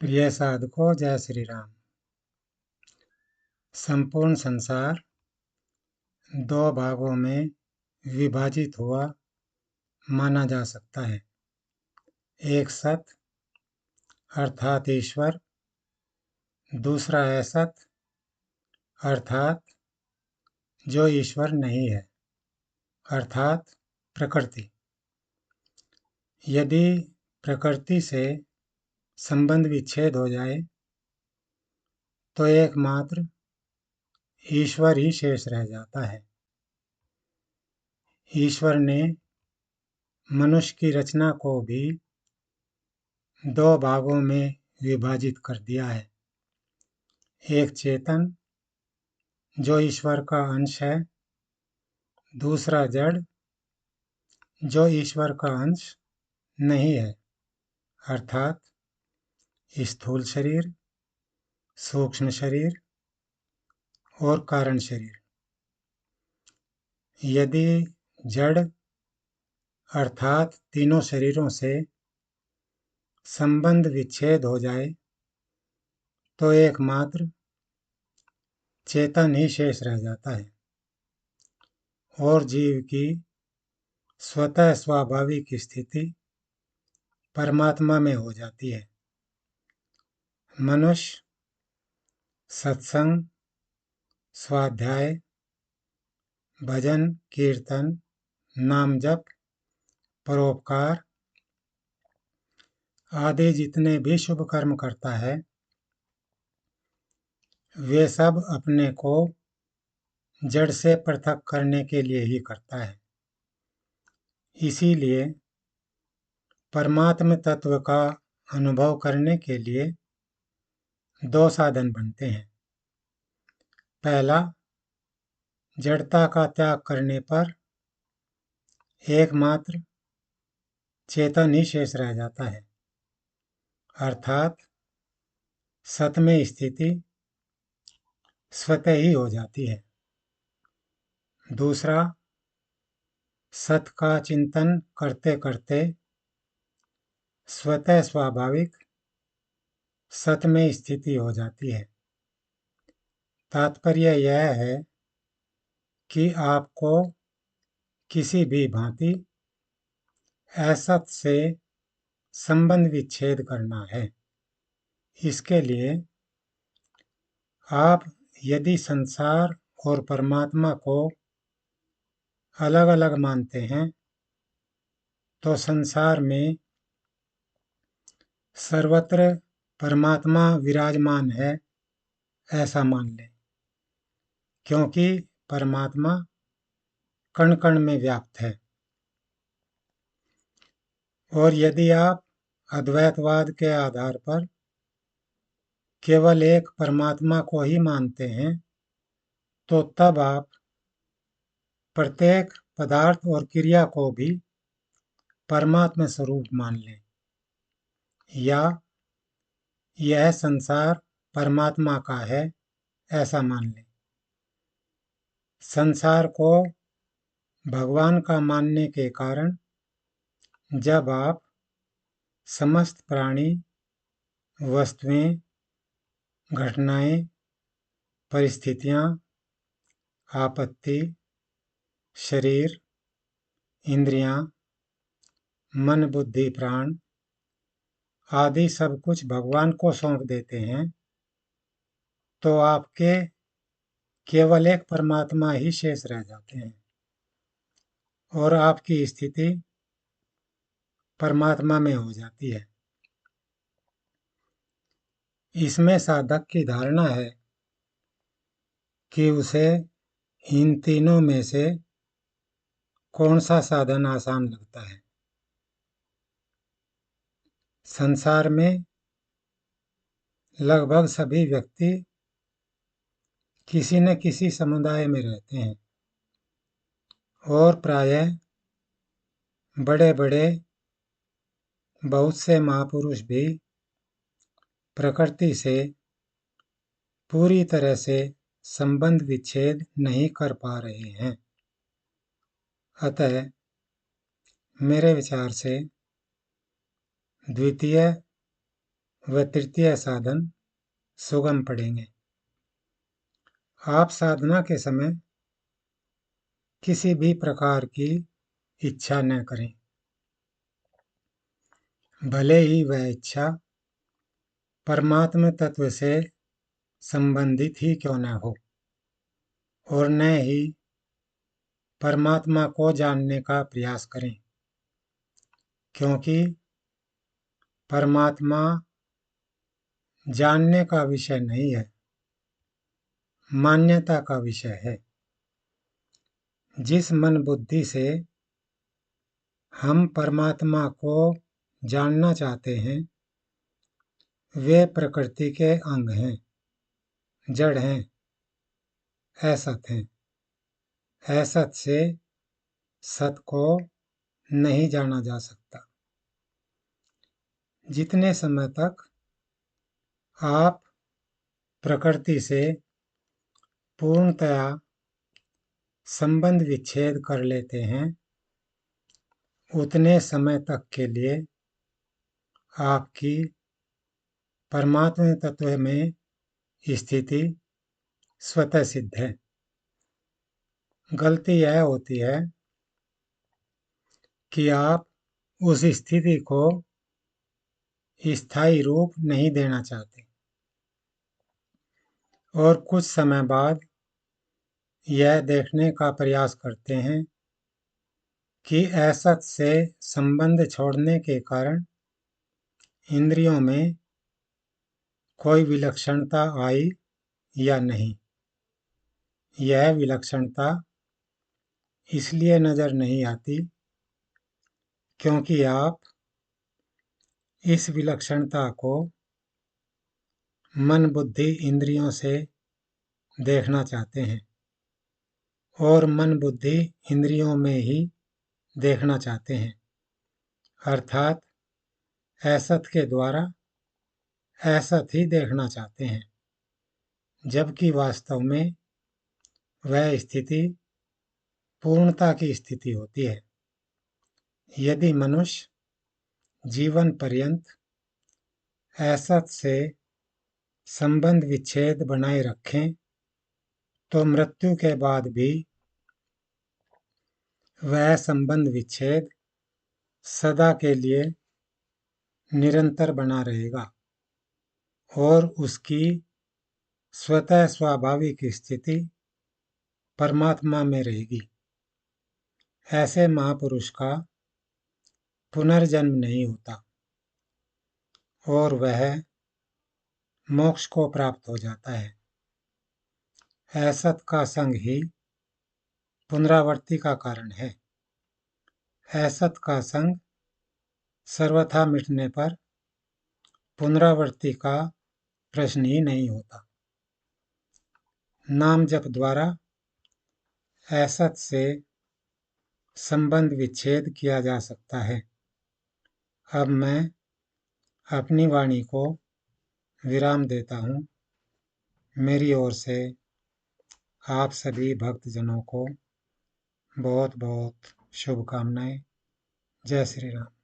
प्रिय साधकों, जय श्री राम। संपूर्ण संसार दो भागों में विभाजित हुआ माना जा सकता है। एक सत अर्थात ईश्वर, दूसरा असत अर्थात जो ईश्वर नहीं है, अर्थात प्रकृति। यदि प्रकृति से संबंध विच्छेद हो जाए तो एकमात्र ईश्वर ही शेष रह जाता है। ईश्वर ने मनुष्य की रचना को भी दो भागों में विभाजित कर दिया है। एक चेतन जो ईश्वर का अंश है, दूसरा जड़ जो ईश्वर का अंश नहीं है, अर्थात स्थूल शरीर, सूक्ष्म शरीर और कारण शरीर। यदि जड़ अर्थात तीनों शरीरों से संबंध विच्छेद हो जाए तो एकमात्र चेतन ही शेष रह जाता है और जीव की स्वतः स्वाभाविक स्थिति परमात्मा में हो जाती है। मनुष्य सत्संग, स्वाध्याय, भजन, कीर्तन, नाम जप, परोपकार आदि जितने भी शुभ कर्म करता है, वे सब अपने को जड़ से पृथक करने के लिए ही करता है। इसीलिए परमात्म तत्व का अनुभव करने के लिए दो साधन बनते हैं। पहला, जड़ता का त्याग करने पर एकमात्र चेतन ही शेष रह जाता है, अर्थात सत में स्थिति स्वतः ही हो जाती है। दूसरा, सत का चिंतन करते करते स्वतः स्वाभाविक सत में स्थिति हो जाती है। तात्पर्य यह है कि आपको किसी भी भांति असत से संबंध विच्छेद करना है। इसके लिए आप यदि संसार और परमात्मा को अलग अलग मानते हैं तो संसार में सर्वत्र परमात्मा विराजमान है ऐसा मान लें, क्योंकि परमात्मा कण कण में व्याप्त है। और यदि आप अद्वैतवाद के आधार पर केवल एक परमात्मा को ही मानते हैं तो तब आप प्रत्येक पदार्थ और क्रिया को भी परमात्मा स्वरूप मान लें, या यह संसार परमात्मा का है ऐसा मान लें। संसार को भगवान का मानने के कारण जब आप समस्त प्राणी, वस्तुएं, घटनाएं, परिस्थितियां, आपत्ति, शरीर, इंद्रियां, मन, बुद्धि, प्राण आदि सब कुछ भगवान को सौंप देते हैं तो आपके केवल एक परमात्मा ही शेष रह जाते हैं और आपकी स्थिति परमात्मा में हो जाती है। इसमें साधक की धारणा है कि उसे इन तीनों में से कौन सा साधन आसान लगता है। संसार में लगभग सभी व्यक्ति किसी न किसी समुदाय में रहते हैं और प्रायः बड़े बड़े बहुत से महापुरुष भी प्रकृति से पूरी तरह से संबंध विच्छेद नहीं कर पा रहे हैं। अतः मेरे विचार से द्वितीय व तृतीय साधन सुगम पड़ेंगे। आप साधना के समय किसी भी प्रकार की इच्छा न करें, भले ही वह इच्छा परमात्म तत्व से संबंधित ही क्यों न हो, और न ही परमात्मा को जानने का प्रयास करें, क्योंकि परमात्मा जानने का विषय नहीं है, मान्यता का विषय है। जिस मन बुद्धि से हम परमात्मा को जानना चाहते हैं, वे प्रकृति के अंग हैं, जड़ हैं, असत हैं। असत से सत को नहीं जाना जा सकता। जितने समय तक आप प्रकृति से पूर्णतया संबंध विच्छेद कर लेते हैं, उतने समय तक के लिए आपकी परमात्मा तत्व में स्थिति स्वतः सिद्ध है। गलती यह होती है कि आप उस स्थिति को स्थायी रूप नहीं देना चाहते, और कुछ समय बाद यह देखने का प्रयास करते हैं कि असत से संबंध छोड़ने के कारण इंद्रियों में कोई विलक्षणता आई या नहीं। यह विलक्षणता इसलिए नजर नहीं आती क्योंकि आप इस विलक्षणता को मन बुद्धि इंद्रियों से देखना चाहते हैं, और मन बुद्धि इंद्रियों में ही देखना चाहते हैं, अर्थात असत के द्वारा असत ही देखना चाहते हैं, जबकि वास्तव में वह स्थिति पूर्णता की स्थिति होती है। यदि मनुष्य जीवन पर्यंत असत से संबंध विच्छेद बनाए रखें, तो मृत्यु के बाद भी वह संबंध विच्छेद सदा के लिए निरंतर बना रहेगा, और उसकी स्वतः स्वाभाविक स्थिति परमात्मा में रहेगी। ऐसे महापुरुष का पुनर्जन्म नहीं होता, और वह मोक्ष को प्राप्त हो जाता है। असत का संग ही पुनरावृत्ति का कारण है। असत का संग सर्वथा मिटने पर पुनरावृत्ति का प्रश्न ही नहीं होता। नाम जप द्वारा असत से संबंध विच्छेद किया जा सकता है। अब मैं अपनी वाणी को विराम देता हूँ। मेरी ओर से आप सभी भक्तजनों को बहुत बहुत शुभकामनाएं। जय श्री राम।